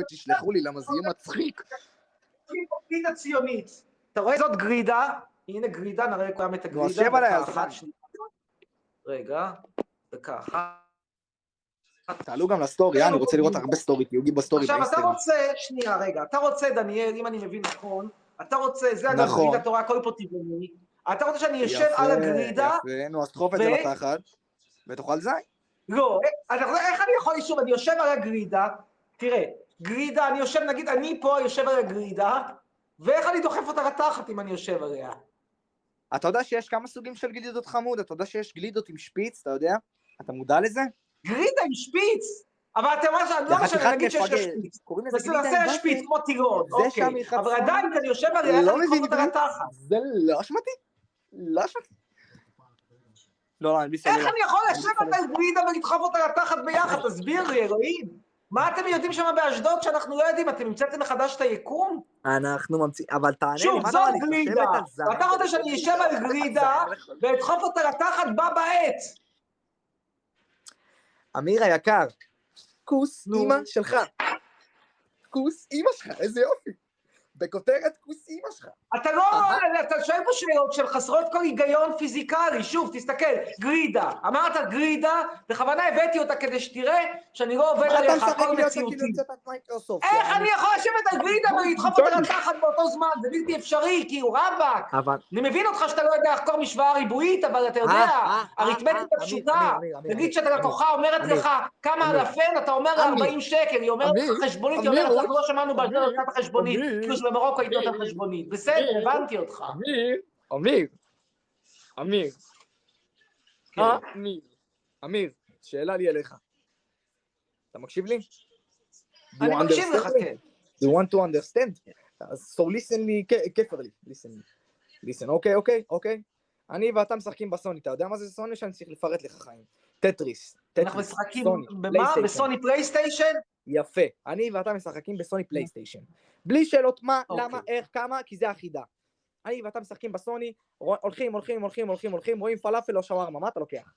תשלחו לי, למה זה יהיה מצחיק. גרידה ציונית. אתה רואה זאת גרידה? הנה גרידה, נראה כולם את הגרידה. שב עליה, אז רגע, דקה אחת. תעלו גם לסטורי, אני רוצה לראות הרבה סטורי, תיוגי בסטורי. עכשיו אתה רוצה, שנייה רגע, אתה רוצה דניאל, אם אני מבין נכון, אתה רוצה, זה אגב נכון. גרידה, אתה רואה הכל פה טבעוני, אתה רוצה שאני יושב על הגרידה, יפה, נו, אז תחוף את זה בתחת, ותאכל זין. לא, איך אני יכול לשוב, אני יושב על הגרידה, תראה, גרידה, אני יושב, נגיד, אני פה יושב על הגרידה, ואיך אני דוחף אותה לתחת אם אני יושב עליה? אתה יודע שיש כמה סוגים של גלידות חמוד, אתה יודע שיש גלידות עם שפיץ, אתה יודע? אתה מודע לזה? גרידה עם שפיץ! אבל אתה אומר שאני לא משנה, נגיד שיש שפיץ. נעשה שפיץ כמו טירון, אוקיי. אבל עדיין, כשאני יושב עליה, איך אני דוחף אותה לתחת? זה לא אשמתי. לא אשמתי. לא, אני בסדר. איך אני יכול לשבת על גלידה ולדחוף אותה לתחת ביחד? תסביר לי, אלוהים. מה אתם יודעים שם באשדוד שאנחנו לא יודעים? אתם המצאתם מחדש את היקום? אנחנו ממציאים, אבל תענה לי, שוב, זאת גלידה. ואתה רוצה שאני אשב על גלידה ואדחוף אותה לתחת בה בעץ. אמיר היקר, כוס אמא שלך. כוס אמא שלך, איזה יופי. בכותרת כוס אמא שלך. אתה לא, אתה שואל פה שאלות של חסרות כל היגיון פיזיקלי. שוב, תסתכל, גרידה. אמרת גרידה, בכוונה הבאתי אותה כדי שתראה שאני לא עובד עליך, הכל מציאותי. איך אני יכול לשבת על גרידה ולדחוף אותה לתחת באותו זמן? זה בלתי אפשרי, כי הוא רבק. אני מבין אותך שאתה לא יודע לחקור משוואה ריבועית, אבל אתה יודע, אריתמטית הפשוטה. נגיד שאתה לקוחה אומרת לך כמה אלפן, אתה אומר לה 40 שקל, היא אומרת לך חשבונית, היא אומרת לך, לא שמענו באשדוד את החשבונית. במרוקו הייתי אותם חשבונית. בסדר, הבנתי אותך. אמיר, שאלה לי אליך. אתה מקשיב לי? אני מקשיב לך, כן. You want to understand? So listen me carefully. Listen, אוקיי. אני ואתה משחקים בסוני, אתה יודע מה זה סוני? שאני צריך לפרט לך חיים. טטריס. אנחנו משחקים במה? בסוני פלייסטיישן? יפה. אני ואתה משחקים בסוני פלייסטיישן. בלי שאלות מה, למה, איך, כמה, כי זה אחידה. אני ואתה משחקים בסוני, הולכים, רואים פלאפל או שווארמה, מה אתה לוקח?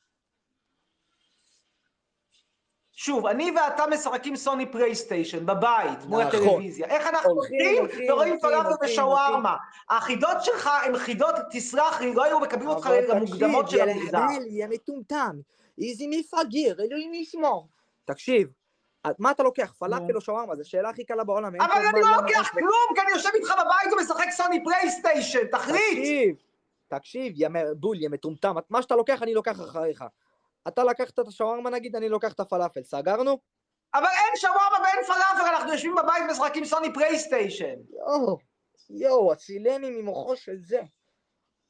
שוב, אני ואתה משחקים סוני פלייסטיישן בבית, מול הטלוויזיה. איך אנחנו הולכים ורואים פלאפל ושווארמה? האחידות שלך הן חידות, תסלח לי, לא היו מקבלים אותך למוקדמות של המגזר. אבל תקשיב, יא מטומטם, איזה מפגר, אלוהים ישמור. תקשיב, מה אתה לוקח? פלאפל או שווארמה? זו שאלה הכי קלה בעולם. אבל אני לא לוקח כלום, כי אני יושב איתך בבית ומשחק סוני פלייסטיישן, תחליט! תקשיב, יא בול, יא מטומטם, מה שאתה לוקח אני לוקח אחריך. אתה לקחת את השווארמה נגיד, אני לוקח את הפלאפל, סגרנו? אבל אין שווארמה ואין פלאפל, אנחנו יושבים בבית ומשחקים סוני פלייסטיישן. הצילני ממוחו של זה.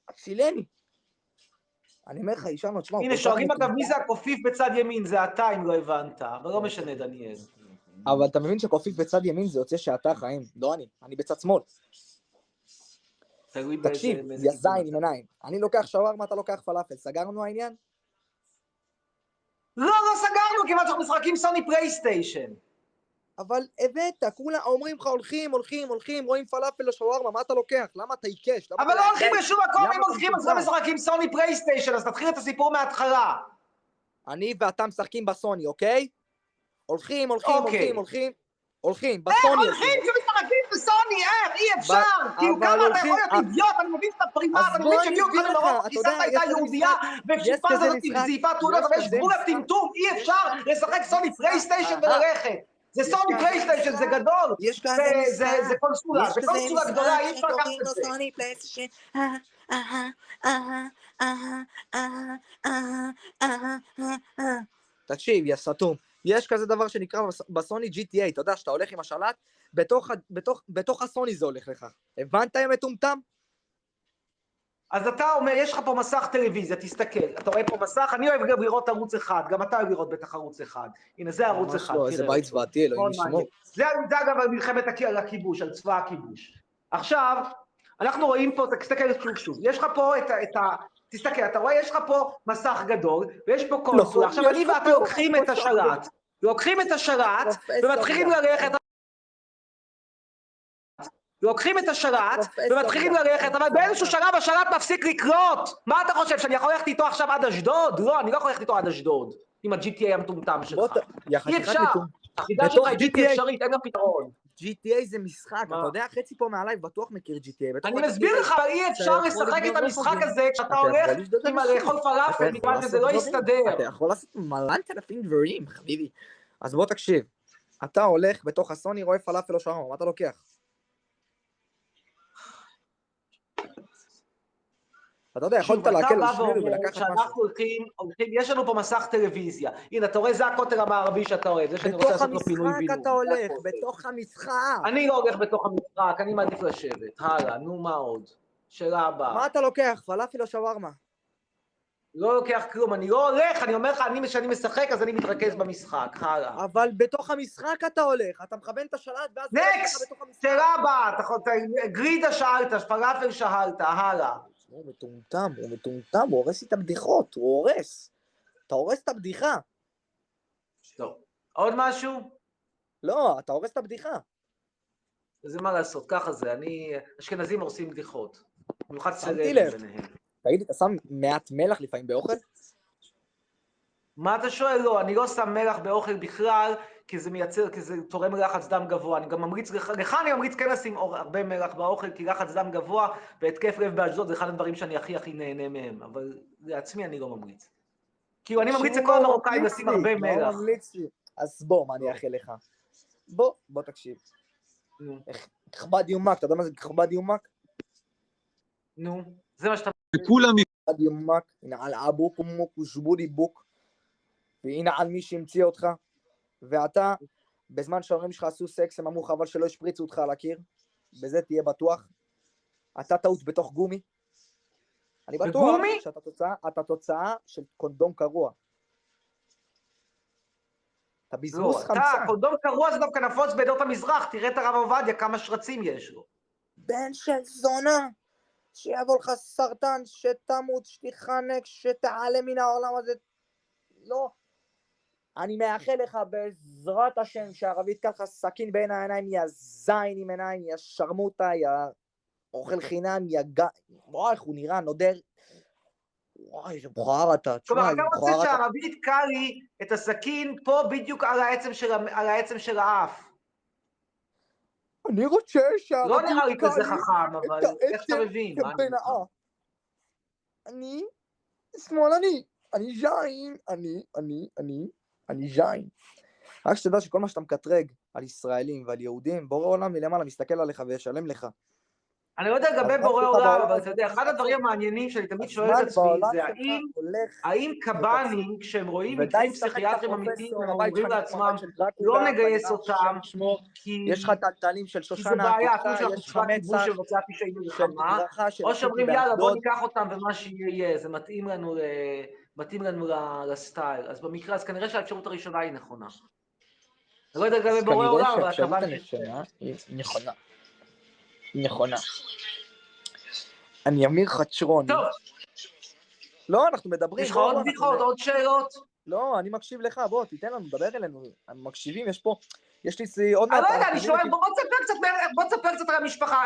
הצילני. אני אומר לך, אישנו, תשמע, הנה, שואלים אגב, מי זה הקופיף בצד ימין? זה אתה אם לא הבנת, אבל לא משנה, דניאל. אבל אתה מבין שקופיף בצד ימין זה יוצא שאתה חיים, לא אני בצד שמאל. תקשיב, יא זין עם עיניים. אני לוקח שווארמה, אתה לוקח פלאפל, סגרנו העניין? לא סגרנו, כיוון שאנחנו משחקים סוני פלייסטיישן. אבל הבאת, כולה אומרים לך הולכים, רואים פלאפל או שווארמה, מה אתה לוקח? למה אתה עיקש? אבל לא הולכים לשום מקום, אם הולכים, אז לא משחקים סוני פלייסטיישן, אז תתחיל את הסיפור מההתחלה. אני ואתה משחקים בסוני, אוקיי? הולכים, בסוני. איך הולכים כשמשחקים בסוני, אי אפשר, כאילו כמה אתה יכול להיות אידיוט, אני מבין את הפרימה, אני מבין שהגיעו אותך למרוקו, כיסת הייתה יהודייה, וכשפעם הזאת זיפה תעודת, אבל יש גבול הטמטום, אי אפשר לשחק סוני פלייסטיישן וללכת. זה סוני פלייסטיישן, זה גדול, זה קונסולה, זה קונסולה גדולה, אי אפשר לקחת את זה. תקשיב, יא סתום. יש כזה דבר שנקרא בסוני GTA, אתה יודע שאתה הולך עם השלט, בתוך הסוני זה הולך לך. הבנת יא מטומטם? אז אתה אומר, יש לך פה מסך טלוויזיה, תסתכל, אתה רואה פה מסך, אני אוהב גם לראות ערוץ אחד, גם אתה אוהב לראות בטח ערוץ אחד. הנה, זה ערוץ אחד. לא, איזה בית צבאתי, אלוהים ישמור. זה אגב על מלחמת הכיבוש, על צבא הכיבוש. עכשיו, אנחנו רואים פה, תסתכל שוב, יש לך פה את ה... תסתכל, אתה רואה, יש לך פה מסך גדול, ויש פה קונסולה. עכשיו, אני ואתה לוקחים את השלט, ומתחילים ללכת, אבל באיזשהו שלב השלט מפסיק לקלוט. מה אתה חושב, שאני יכול ללכת איתו עכשיו עד אשדוד? לא, אני לא יכול ללכת איתו עד אשדוד, עם ה-GTA המטומטם שלך. אי אפשר. החידה שלך היא בלתי אפשרית, אין לה פתרון. GTA זה משחק, אתה יודע, חצי פה מעליי בטוח מכיר GTA. אני מסביר לך, אי אפשר לשחק את המשחק הזה כשאתה הולך עם לאכול פלאפל, מכיוון שזה לא יסתדר. אתה יכול לעשות מלנת אלפים דברים, חביבי. אז בוא תקשיב, אתה הולך בתוך הסוני, רואה פלאפל או שווארמה, מה אתה לוקח? אתה יודע, יכולת להקל על שנינו ולקחת משהו. שאנחנו הולכים, יש לנו פה מסך טלוויזיה. הנה, אתה רואה, זה הכותל המערבי שאתה אוהב. זה שאני רוצה לעשות לו פינוי בינוי. בתוך המשחק אתה הולך, בתוך המשחק. אני לא הולך בתוך המשחק, אני מעדיף לשבת. הלאה, נו מה עוד? שאלה הבאה. מה אתה לוקח, פלאפל או שווארמה? לא לוקח כלום, אני לא הולך, אני אומר לך, כשאני משחק, אז אני מתרכז במשחק. הלאה. אבל בתוך המשחק אתה הולך, אתה מכוון את השלט, ואז... נקסט! שאלה הבאה, גרידה שאלת, פלאפל שאלת, הלאה. הוא מטומטם, הוא הורס לי את הבדיחות, הוא הורס. אתה הורס את הבדיחה. טוב. עוד משהו? לא, אתה הורס את הבדיחה. זה מה לעשות, ככה זה, אשכנזים הורסים בדיחות. במיוחד שמתי לב. תגיד, אתה שם מעט מלח לפעמים באוכל? מה אתה שואל? לא, אני לא שם מלח באוכל בכלל, כי זה תורם ללחץ דם גבוה. אני גם ממליץ, לך אני ממליץ כן לשים הרבה מלח באוכל, כי לחץ דם גבוה והתקף לב באשדוד זה אחד הדברים שאני הכי נהנה מהם, אבל לעצמי אני לא ממליץ. כאילו, אני ממליץ לכל המרוקאים לשים הרבה מלח. לא ממליץ לי. אז בוא, מה אני אאחל לך? בוא תקשיב. כחבד יומק, אתה יודע מה זה כחבד יומק? נו, זה מה שאתה... כולם... כחבד יומק, הנה על אבוק ומוק ושבודי בוק, והנה על מי שהמציא אותך, ואתה, בזמן שההורים שלך עשו סקס, הם אמרו חבל שלא השפריצו אותך על הקיר, בזה תהיה בטוח. אתה טעות בתוך גומי. אני בטוח שאתה תוצאה של קונדום קרוע. אתה בזבוז חמצן. אתה, קונדום קרוע זה דווקא נפוץ בעדות המזרח, תראה את הרב עובדיה, כמה שרצים יש לו. בן של זונה, שיבוא לך סרטן, שתמות, שתיחנק, שתעלה מן העולם הזה. לא. אני מאחל לך בעזרת השם שהערבית ככה סכין בין העיניים, יא זין עם עיניים, יא שרמוטה, יא אוכל חינם, יא וואי, איך הוא נראה, נודר. וואי, איזה מכוער אתה. כלומר, אתה רוצה שהערבית קל לי את הסכין פה בדיוק על העצם של האף. אני רוצה שהערבית לא נראה לי כזה חכם, אבל איך אתה מבין? אני שמאלני, אני ז'ין, אני ז'ין. רק שתדע שכל מה שאתה מקטרג על ישראלים ועל יהודים, בורא עולם מלמעלה מסתכל עליך וישלם לך. אני לא יודע לגבי בורא עולם, אבל אתה יודע, אחד הדברים המעניינים שאני תמיד שואל את עצמי, זה האם קב"נים, כשהם רואים מקרים פסיכיאטרים אמיתיים, הם אומרים לעצמם, לא נגייס אותם, יש לך טלטלים של שושנה, כי זה בעיה, כמו שאנחנו צבא כיבוש שבצע פשעי מלחמה, או שאומרים יאללה בוא ניקח אותם ומה שיהיה, זה מתאים לנו לסטייל, אז במקרה, אז כנראה שהאפשרות הראשונה היא נכונה. אני לא יודע לגבי בורא עולם, אבל הכוונה היא נכונה. אני אמיר חצ'רוני. טוב. לא, אנחנו מדברים. יש לך עוד בדיחות, עוד שאלות? לא, אני מקשיב לך, בוא, תיתן לנו, דבר אלינו. הם מקשיבים, יש לי עוד... אני לא יודע, אני שואל, בוא תספר קצת על המשפחה.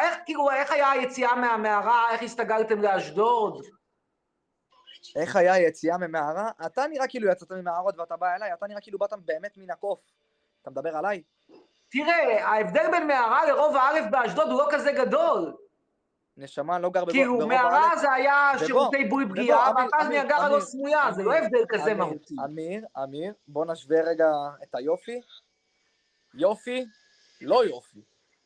איך היה היציאה מהמערה, איך הסתגלתם לאשדוד? איך היה היציאה ממערה? אתה נראה כאילו יצאת ממערות ואתה בא אליי, אתה נראה כאילו באת באמת מן הקוף. אתה מדבר עליי? תראה, ההבדל בין מערה לרוב האלף באשדוד הוא לא כזה גדול. נשמה, לא גר ברוב האלף. כאילו, מערה זה היה שירותי בוי פגיעה, ואתה ניאגרה לא סמויה, זה לא הבדל כזה מהותי. אמיר, בוא נשווה רגע את היופי. יופי, לא יופי.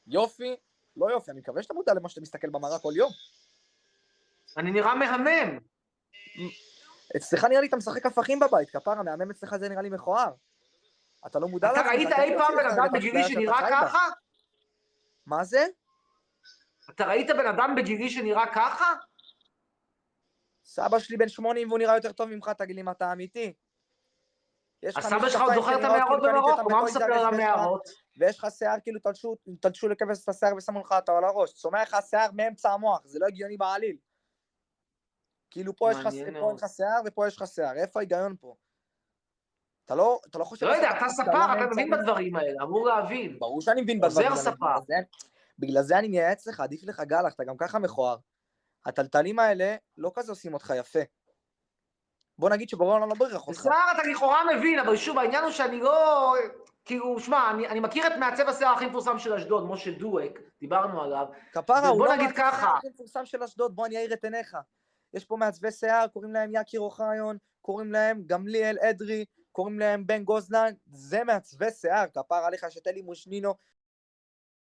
יופי, לא יופי. אני מקווה שאתה מודע למה שאתה מסתכל במראה כל יום. אני נראה מהמם. אצלך נראה לי אתה משחק הפכים בבית, כפרה, מהמם אצלך זה נראה לי מכוער. אתה לא מודע אתה ראית אי פעם בן אדם בגילי שנראה ככה? מה זה? אתה ראית בן אדם בגילי שנראה ככה? סבא שלי בן 80 והוא נראה יותר טוב ממך, תגיד לי מה אתה אמיתי. הסבא שלך עוד זוכר את המערות במרוקו, מה מספר על המערות? ויש לך שיער כאילו תלשו לכבש את השיער ושמו לך אותו על הראש. צומח לך שיער מאמצע המוח, זה לא הגיוני בעליל. כאילו פה יש לך שיער ופה יש לך שיער, איפה ההיגיון פה? אתה לא חושב... לא יודע, אתה ספר, אתה מבין בדברים האלה, אמור להבין. ברור שאני מבין בדברים האלה. עוזר ספר. בגלל זה אני מייעץ לך, עדיף לך גלח, אתה גם ככה מכוער. הטלטלים האלה לא כזה עושים אותך יפה. בוא נגיד שבורא עולם לא בריח אותך. בסדר, אתה לכאורה מבין, אבל שוב, העניין הוא שאני לא... כאילו, שמע, אני מכיר את מעצב השיער הכי מפורסם של אשדוד, משה דואק, דיברנו עליו. כפרה, הוא לא נגיד מעצב השיער הכי מפורסם של אשדוד, בוא אני אעיר את עיניך. יש פה מעצבי שיער, קוראים להם יקיר אוחיון, קוראים להם גמליאל אדרי, קוראים להם בן גוזלן, זה מעצבי שיער, כפרה עליך שתלי מושנינו,